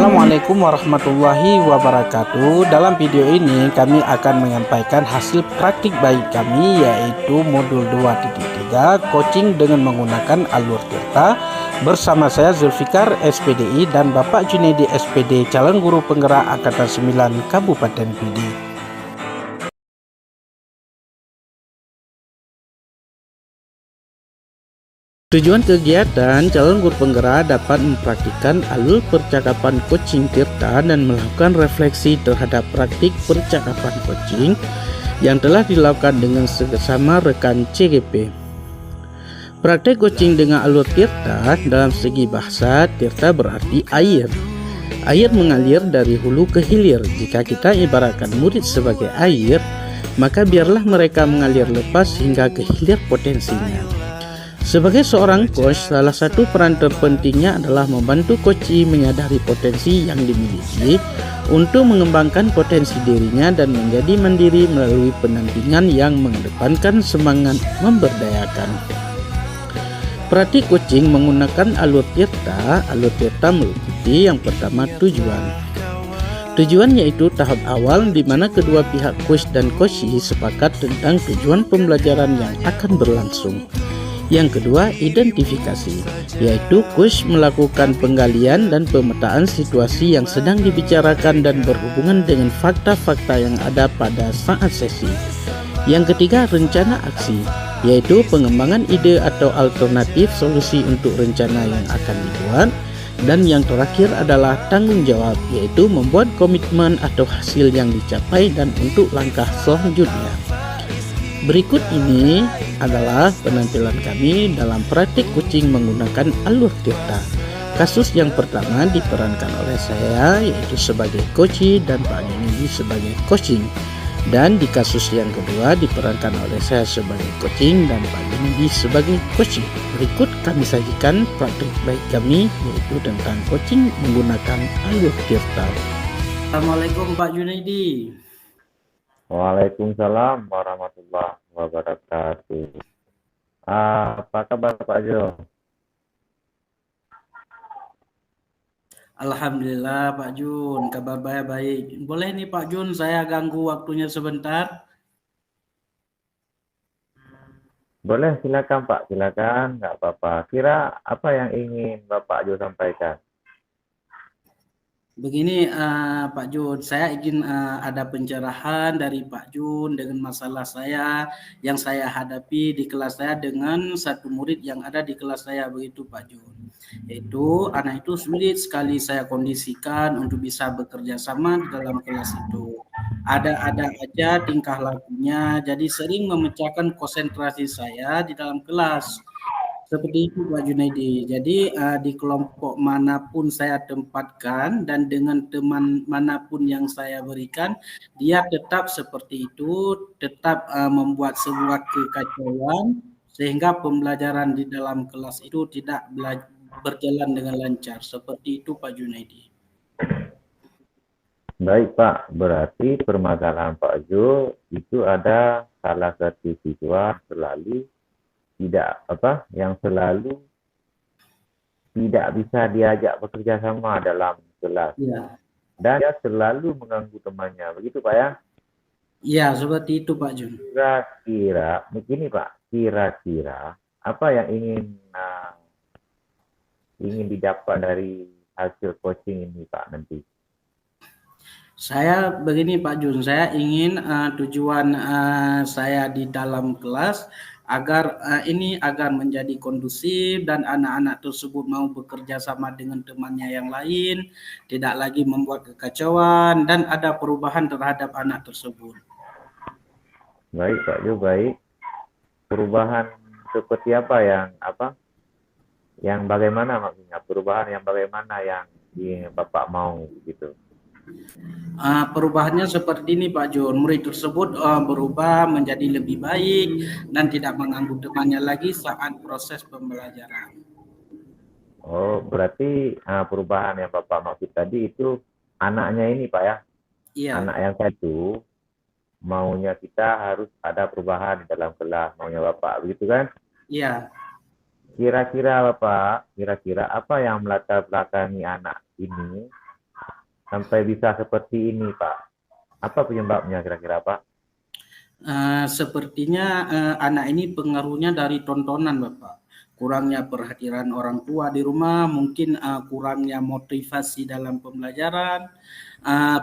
Assalamualaikum warahmatullahi wabarakatuh. Dalam video ini kami akan menyampaikan hasil praktik baik kami, yaitu modul 2.3 coaching dengan menggunakan alur tirta, bersama saya Zulfikar SPDI dan Bapak Junaidi SPD, calon guru penggerak Angkatan 9 Kabupaten Pidi. Tujuan kegiatan, calon guru penggerak dapat mempraktikkan alur percakapan coaching tirta dan melakukan refleksi terhadap praktik percakapan coaching yang telah dilakukan dengan sesama rekan CGP. Praktek coaching dengan alur tirta dalam segi bahasa, tirta berarti air. Air mengalir dari hulu ke hilir. Jika kita ibaratkan murid sebagai air, maka biarlah mereka mengalir lepas hingga ke hilir potensinya. Sebagai seorang coach, salah satu peran terpentingnya adalah membantu coachee menyadari potensi yang dimiliki untuk mengembangkan potensi dirinya dan menjadi mandiri melalui pendampingan yang mengedepankan semangat memberdayakan. Praktik coaching menggunakan alur tirta. Alur tirta meliputi yang pertama tujuan. Tujuan yaitu tahap awal di mana kedua pihak coach dan coachee sepakat tentang tujuan pembelajaran yang akan berlangsung. Yang kedua, identifikasi, yaitu coach melakukan penggalian dan pemetaan situasi yang sedang dibicarakan dan berhubungan dengan fakta-fakta yang ada pada saat sesi. Yang ketiga, rencana aksi, yaitu pengembangan ide atau alternatif solusi untuk rencana yang akan dibuat. Dan yang terakhir adalah tanggung jawab, yaitu membuat komitmen atau hasil yang dicapai dan untuk langkah selanjutnya. Berikut ini adalah penampilan kami dalam praktik coaching menggunakan alur tirta. Kasus yang pertama diperankan oleh saya, yaitu sebagai coachee, dan Pak Junaidi sebagai coaching. Dan di kasus yang kedua diperankan oleh saya sebagai coaching dan Pak Junaidi sebagai coaching. Berikut kami sajikan praktik baik kami, yaitu tentang coaching menggunakan alur tirta. Assalamualaikum Pak Junaidi. Waalaikumsalam warahmatullahi wabarakatuh. Apa kabar Pak Jo? Alhamdulillah Pak Jun, kabar baik. Boleh nih Pak Jun, saya ganggu waktunya sebentar? Boleh, silakan Pak, silakan, nggak apa-apa. Kira apa yang ingin Bapak Jo sampaikan? Begini Pak Jun, saya ingin ada pencerahan dari Pak Jun dengan masalah saya yang saya hadapi di kelas saya dengan satu murid yang ada di kelas saya, begitu Pak Jun. Yaitu anak itu sulit sekali saya kondisikan untuk bisa bekerja sama di dalam kelas itu. Ada aja tingkah lakunya, jadi sering memecahkan konsentrasi saya di dalam kelas. Seperti itu Pak Junaidi. Jadi di kelompok manapun saya tempatkan dan dengan teman manapun yang saya berikan, dia tetap seperti itu, tetap membuat sebuah kekacauan sehingga pembelajaran di dalam kelas itu tidak berjalan dengan lancar. Seperti itu Pak Junaidi. Baik Pak, berarti permasalahan Pak Jo itu ada salah satu siswa yang selalu tidak bisa diajak bekerja sama dalam kelas. Ya. Dan dia selalu mengganggu temannya, begitu Pak ya? Ya, seperti itu Pak Jun. Kira-kira, begini Pak, kira-kira apa yang ingin didapat dari hasil coaching ini Pak nanti? Saya begini Pak Jun, saya ingin tujuan saya di dalam kelas agar agar menjadi kondusif dan anak-anak tersebut mau bekerja sama dengan temannya yang lain, tidak lagi membuat kekacauan dan ada perubahan terhadap anak tersebut. Baik Pak Jo, baik. Perubahan seperti apa yang bagaimana maksudnya? Perubahan yang bagaimana yang Bapak mau gitu? Perubahannya seperti ini Pak Jun, murid tersebut berubah menjadi lebih baik dan tidak mengganggu temannya lagi saat proses pembelajaran. Oh, berarti perubahan yang Bapak maksud tadi itu anaknya ini Pak ya? Iya. Anak yang satu maunya kita harus ada perubahan di dalam kelas, maunya Bapak, begitu kan? Iya. Kira-kira Bapak, apa yang melatar belakangi anak ini sampai bisa seperti ini, Pak? Apa penyebabnya kira-kira, Pak? Sepertinya anak ini pengaruhnya dari tontonan, Bapak. Kurangnya perhatian orang tua di rumah, mungkin kurangnya motivasi dalam pembelajaran,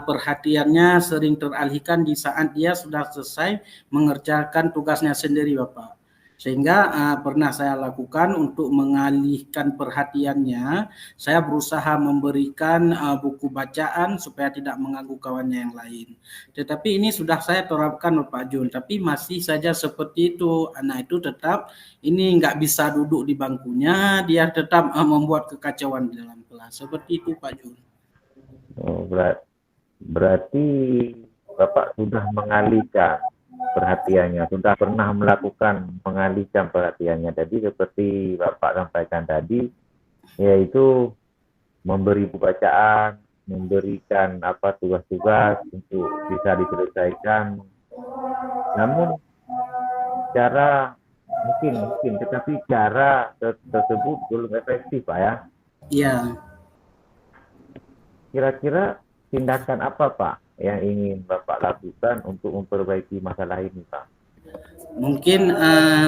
perhatiannya sering teralihkan di saat dia sudah selesai mengerjakan tugasnya sendiri, Bapak. Sehingga pernah saya lakukan untuk mengalihkan perhatiannya, saya berusaha memberikan buku bacaan supaya tidak mengganggu kawannya yang lain. Tetapi ini sudah saya terapkan Pak Jun, tapi masih saja seperti itu. Anak itu tetap ini nggak bisa duduk di bangkunya, dia tetap membuat kekacauan di dalam kelas. Seperti itu Pak Jun. Oh, berarti Bapak sudah mengalihkan perhatiannya, sudah pernah melakukan mengalihkan perhatiannya. Jadi seperti Bapak sampaikan tadi, yaitu memberi bacaan, memberikan apa tugas-tugas untuk bisa diselesaikan. Namun cara mungkin tetapi cara tersebut belum efektif, Pak ya. Iya. Kira-kira tindakan apa, Pak, yang ingin Bapak lakukan untuk memperbaiki masalah ini, Pak? Mungkin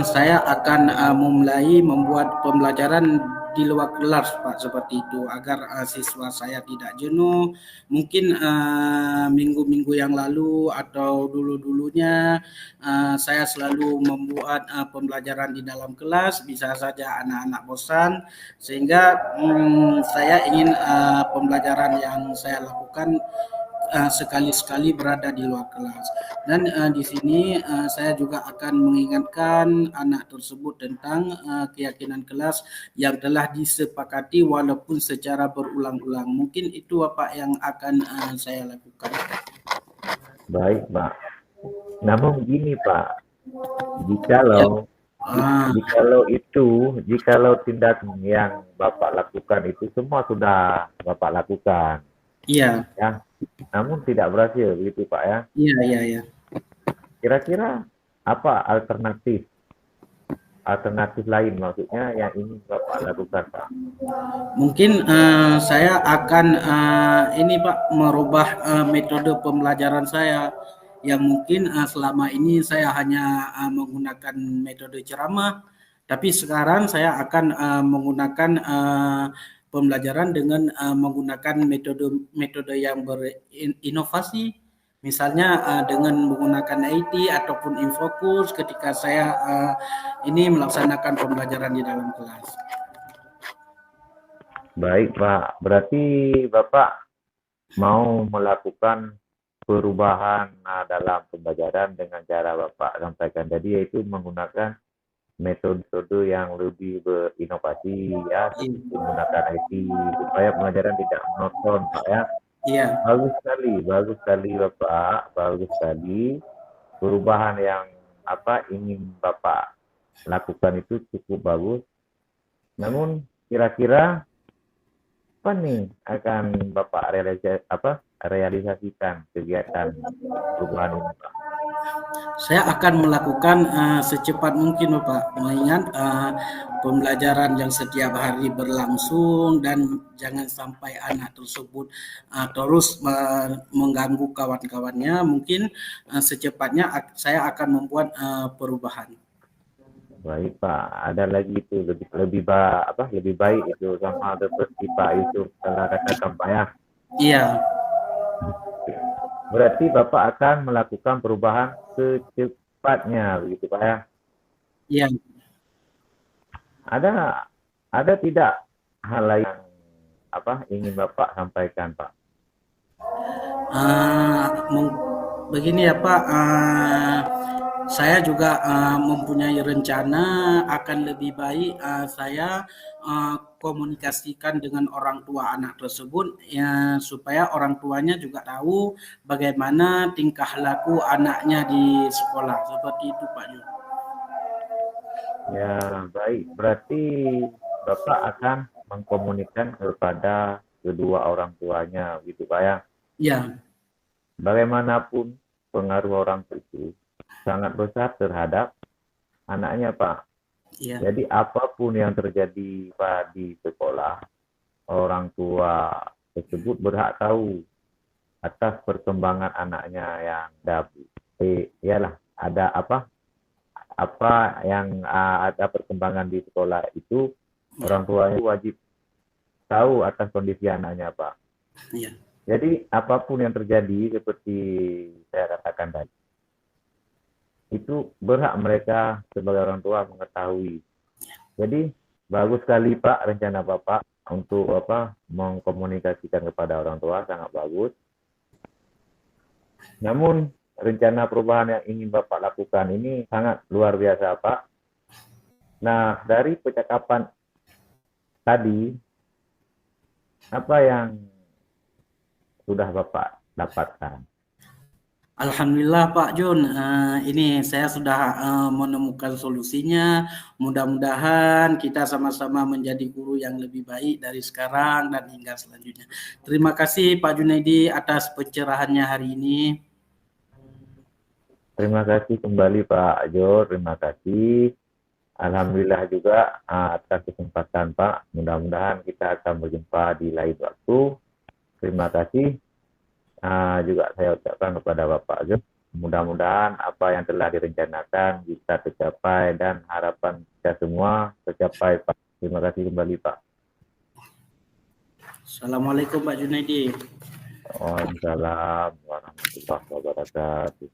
saya akan memulai membuat pembelajaran di luar kelas Pak seperti itu agar siswa saya tidak jenuh. Mungkin minggu-minggu yang lalu atau dulu-dulunya saya selalu membuat pembelajaran di dalam kelas, bisa saja anak-anak bosan sehingga saya ingin pembelajaran yang saya lakukan sekali-sekali berada di luar kelas. Dan di sini saya juga akan mengingatkan anak tersebut tentang keyakinan kelas yang telah disepakati walaupun secara berulang-ulang. Mungkin itu apa yang akan saya lakukan. Baik, Pak. Namun begini, Pak, Ya. jikalau Ah, jikalau tindakan yang Bapak lakukan itu semua sudah Bapak lakukan, iya, ya, namun tidak berhasil, begitu Pak ya. iya, iya, iya. Kira-kira apa alternatif lain maksudnya yang ingin Bapak lakukan, Pak? Mungkin saya akan ini Pak merubah metode pembelajaran saya yang mungkin selama ini saya hanya menggunakan metode ceramah, tapi sekarang saya akan menggunakan pembelajaran dengan menggunakan metode yang berinovasi, misalnya dengan menggunakan IT ataupun infokus ketika saya ini melaksanakan pembelajaran di dalam kelas. Baik, Pak. Berarti Bapak mau melakukan perubahan dalam pembelajaran dengan cara Bapak sampaikan tadi, yaitu menggunakan metode yang lebih berinovasi ya, seperti menggunakan IT supaya pelajaran tidak monoton, Pak ya. Iya, Bagus sekali Bapak, bagus sekali. Perubahan yang apa ingin Bapak lakukan itu cukup bagus. Namun kira-kira apa nih akan Bapak realisasikan kegiatan perubahan ini, Pak? saya akan melakukan secepat mungkin, Bapak. Mengingat pembelajaran yang setiap hari berlangsung dan jangan sampai anak tersebut terus mengganggu kawan-kawannya. Mungkin secepatnya saya akan membuat perubahan. Baik Pak, ada lagi itu lebih baik itu sama seperti Pak Yusuf telah katakan Pak ya. Iya, Berarti Bapak akan melakukan perubahan secepatnya begitu Pak ya. iya. Ada ada tidak hal lain yang ingin Bapak sampaikan Pak? Uh, Begini ya Pak, saya juga mempunyai rencana akan lebih baik saya komunikasikan dengan orang tua anak tersebut ya, supaya orang tuanya juga tahu bagaimana tingkah laku anaknya di sekolah. Seperti itu Pak Jun. Ya baik, berarti Bapak akan mengkomunikasikan kepada kedua orang tuanya gitu Pak ya. Ya, Bagaimanapun pengaruh orang tua itu sangat besar terhadap anaknya Pak. ya, Jadi apapun yang terjadi Pak di sekolah, orang tua tersebut berhak tahu atas perkembangan anaknya yang iyalah ada apa yang ada perkembangan di sekolah itu, orang tuanya wajib tahu atas kondisi anaknya, Pak. Iya. Jadi apapun yang terjadi seperti saya katakan tadi, itu berhak mereka sebagai orang tua mengetahui. Jadi bagus sekali Pak rencana Bapak untuk mengkomunikasikan kepada orang tua, sangat bagus. Namun rencana perubahan yang ingin Bapak lakukan ini sangat luar biasa Pak. Nah, dari percakapan tadi, apa yang sudah Bapak dapatkan? Alhamdulillah Pak Jun, ini saya sudah menemukan solusinya. Mudah-mudahan kita sama-sama menjadi guru yang lebih baik dari sekarang dan hingga selanjutnya. Terima kasih Pak Junaidi atas pencerahannya hari ini. Terima kasih kembali Pak Jo, terima kasih. Alhamdulillah juga atas kesempatan Pak. Mudah-mudahan kita akan berjumpa di lain waktu. Terima kasih. Juga saya ucapkan kepada Bapak Jo, mudah-mudahan apa yang telah direncanakan bisa tercapai dan harapan kita semua tercapai Pak. Terima kasih kembali Pak. Assalamualaikum Pak Junaidi. Waalaikumsalam warahmatullahi wabarakatuh.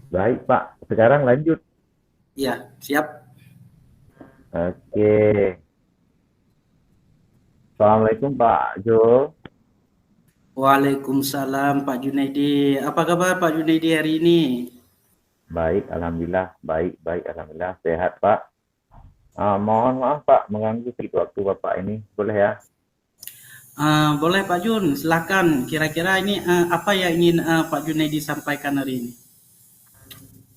Baik Pak, sekarang lanjut. Iya, siap. Oke. Assalamualaikum Pak Jo. Waalaikumsalam Pak Junaidi. Apa kabar Pak Junaidi hari ini? Baik, alhamdulillah. Baik, alhamdulillah. Sehat Pak. Mohon maaf Pak, mengganggu sedikit waktu Bapak ini. Boleh ya? Boleh Pak Jun, silakan. Kira-kira ini apa yang ingin Pak Junaidi sampaikan hari ini?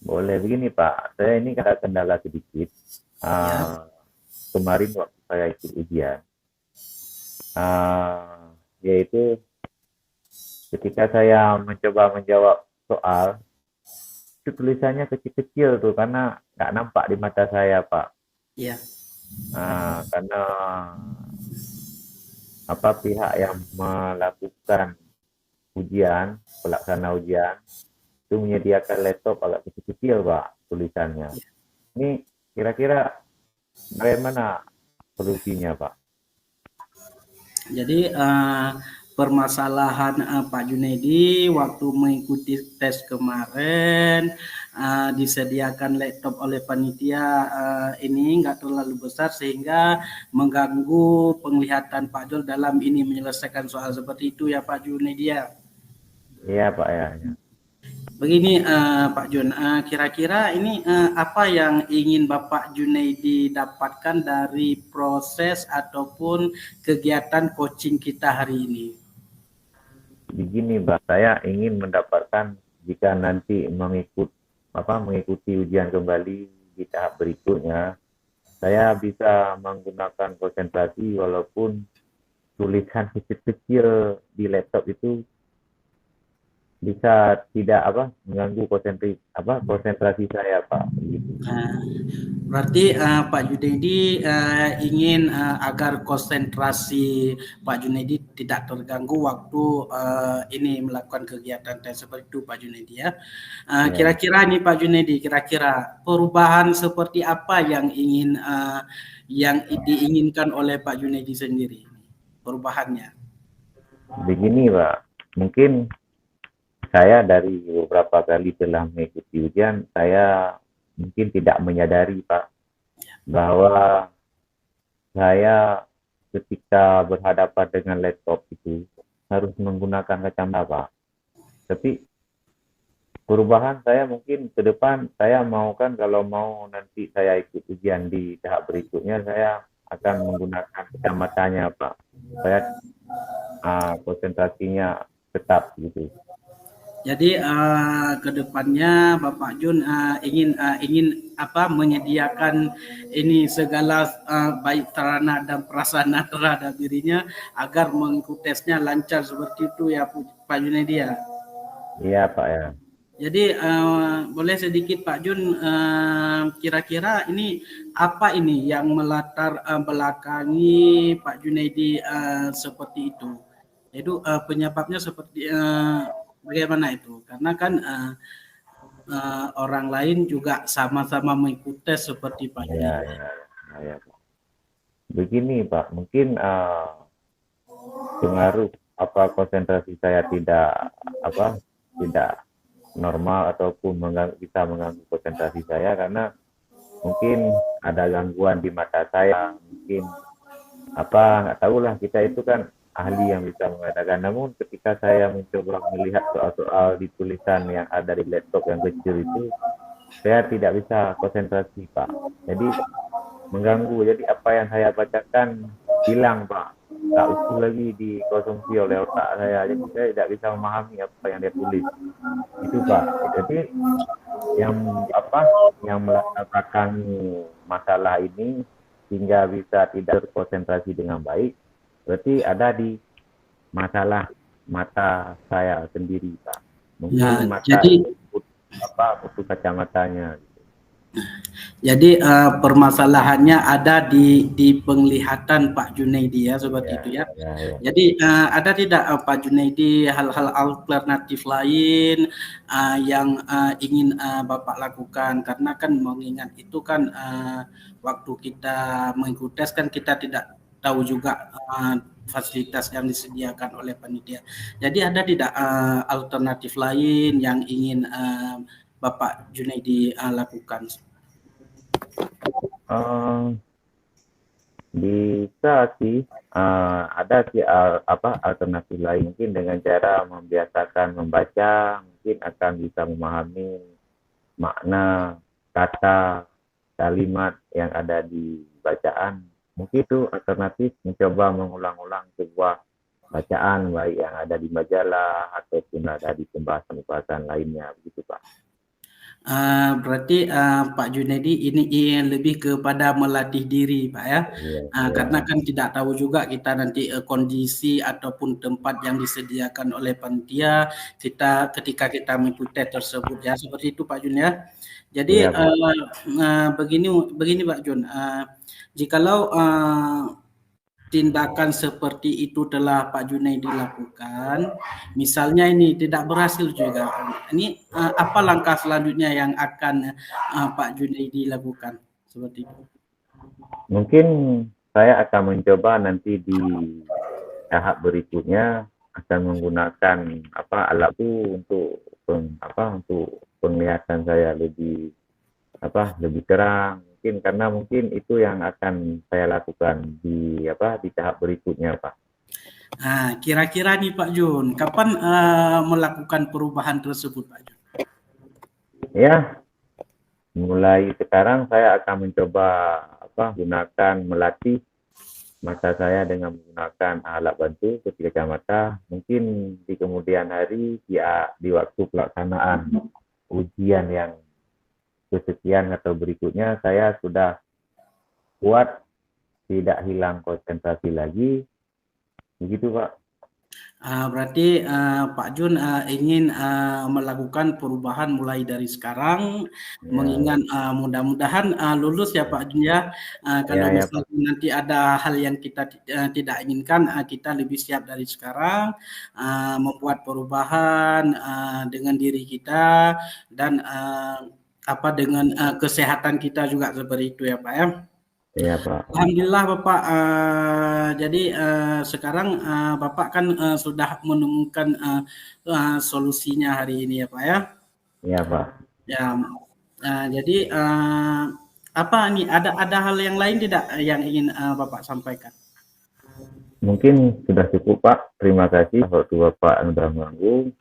Boleh begini Pak, saya ini ada kendala sedikit. Ya. Kemarin waktu saya ikut ujian, yaitu ketika saya mencoba menjawab soal, itu tulisannya kecil-kecil tuh karena nggak nampak di mata saya Pak. Iya. Karena pihak yang melakukan ujian, pelaksana ujian, itu menyediakan laptop agak kecil-kecil Pak tulisannya. Ini kira-kira bagaimana solusinya Pak? Jadi permasalahan Pak Junaidi waktu mengikuti tes kemarin disediakan laptop oleh panitia ini nggak terlalu besar sehingga mengganggu penglihatan Pak Jul dalam ini menyelesaikan soal seperti itu ya Pak Junaidi ya. Iya Pak ya. Begini Pak Jun, kira-kira ini apa yang ingin Bapak Junaidi dapatkan dari proses ataupun kegiatan coaching kita hari ini? Begini Mbak, saya ingin mendapatkan jika nanti mengikuti ujian kembali di tahap berikutnya, saya bisa menggunakan konsentrasi walaupun tulisan kecil-kecil di laptop itu bisa tidak mengganggu konsentrasi saya Pak. Berarti Pak Junaidi ingin agar konsentrasi Pak Junaidi tidak terganggu waktu ini melakukan kegiatan tes seperti itu Pak Junaidi ya. Kira-kira nih Pak Junaidi, kira-kira perubahan seperti apa yang diinginkan oleh Pak Junaidi sendiri perubahannya? Begini Pak, mungkin saya dari beberapa kali telah mengikuti ujian, saya mungkin tidak menyadari Pak bahwa saya ketika berhadapan dengan laptop itu harus menggunakan kacamata Pak. Tapi perubahan saya mungkin ke depan saya mau kalau mau nanti saya ikut ujian di tahap berikutnya saya akan menggunakan kacamatanya Pak. Saya konsentrasinya tetap gitu. Jadi kedepannya Bapak Jun ingin menyediakan ini segala baik sarana dan prasarana terhadap dirinya agar mengikuti tesnya lancar seperti itu ya Pak Junaidi ya. Iya Pak ya. Jadi boleh sedikit Pak Jun, kira-kira ini apa ini yang melatar belakangi Pak Junaidi seperti itu? Itu penyebabnya seperti bagaimana itu? Karena kan orang lain juga sama-sama mengikuti seperti Pak Ya, Junaidi. ya, ya, Pak. Begini Pak, mungkin pengaruh apa konsentrasi saya tidak normal ataupun bisa mengganggu konsentrasi saya karena mungkin ada gangguan di mata saya, mungkin nggak tahu lah, kita itu kan ahli yang bisa mengatakan. Namun ketika saya mencoba melihat soal-soal di tulisan yang ada di laptop yang kecil itu, saya tidak bisa konsentrasi Pak, jadi mengganggu. Jadi apa yang saya bacakan hilang Pak, tak utuh lagi dikonsumsi oleh otak saya, jadi saya tidak bisa memahami apa yang dia tulis itu Pak. Jadi yang melatar belakangi masalah ini hingga bisa tidak berkonsentrasi dengan baik, berarti ada di masalah mata saya sendiri Pak. Ya, Mungkin mata jadi itu butuh kacamatanya. Jadi permasalahannya ada di penglihatan Pak Junaidi ya seperti Ya, itu ya. ya, ya. Jadi ada tidak Pak Junaidi hal-hal alternatif lain yang ingin Bapak lakukan? Karena kan mengingat itu kan waktu kita mengikuti tes kan kita tidak tahu juga fasilitas yang disediakan oleh panitia. Jadi ada tidak alternatif lain yang ingin Bapak Junaidi lakukan? Uh, Bisa sih, ada sih alternatif lain, mungkin dengan cara membiasakan membaca, mungkin akan bisa memahami makna kata kalimat yang ada di bacaan. Mungkin itu alternatif, mencoba mengulang-ulang sebuah bacaan baik yang ada di majalah ataupun ada di pembahasan-pembahasan lainnya, begitu Pak. Berarti Pak Junaidi ini lebih kepada melatih diri Pak ya. Iya, iya, Karena kan tidak tahu juga kita nanti kondisi ataupun tempat yang disediakan oleh panitia kita ketika kita mengikuti tersebut ya, seperti itu Pak Jun ya. Jadi iya Pak. begini Pak Jun, jikalau tindakan seperti itu telah Pak Junaidi lakukan, misalnya ini tidak berhasil juga, ini apa langkah selanjutnya yang akan Pak Junaidi lakukan seperti itu? Mungkin saya akan mencoba nanti di tahap berikutnya akan menggunakan alat itu untuk penglihatan saya lebih terang, mungkin karena mungkin itu yang akan saya lakukan di tahap berikutnya Pak. Kira-kira nih Pak Jun, kapan melakukan perubahan tersebut Pak Jun? Ya, mulai sekarang saya akan mencoba melatih mata saya dengan menggunakan alat bantu seperti kacamata. Mungkin di kemudian hari di waktu pelaksanaan ujian yang kesekian atau berikutnya, saya sudah kuat, tidak hilang konsentrasi lagi, begitu Pak. Berarti Pak Jun ingin melakukan perubahan mulai dari sekarang, mengingat mudah-mudahan lulus ya Pak Jun ya. Kalau Ya Pak. misalnya nanti ada hal yang kita tidak inginkan, kita lebih siap dari sekarang membuat perubahan dengan diri kita dan dengan kesehatan kita juga seperti itu ya Pak ya. Iya Pak. Alhamdulillah Bapak, jadi sekarang Bapak kan sudah menemukan solusinya hari ini ya Pak ya. Iya Pak. Ya, jadi apa nih? Ada hal yang lain tidak yang ingin Bapak sampaikan? Mungkin sudah cukup Pak. Terima kasih waktu Bapak sudah mengganggu.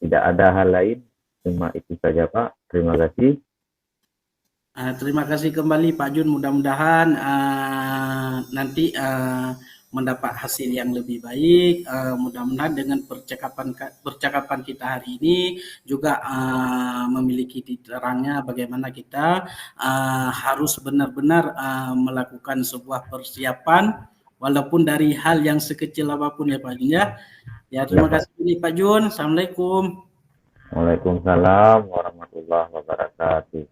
Tidak ada hal lain, cuma itu saja Pak. Terima kasih. Terima kasih kembali Pak Jun. Mudah-mudahan nanti mendapat hasil yang lebih baik. Mudah-mudahan dengan percakapan kita hari ini juga memiliki terangnya bagaimana kita harus benar-benar melakukan sebuah persiapan walaupun dari hal yang sekecil apapun ya Pak Jun ya. Ya terima kasih Pak Jun. Assalamualaikum. Waalaikumsalam warahmatullahi wabarakatuh.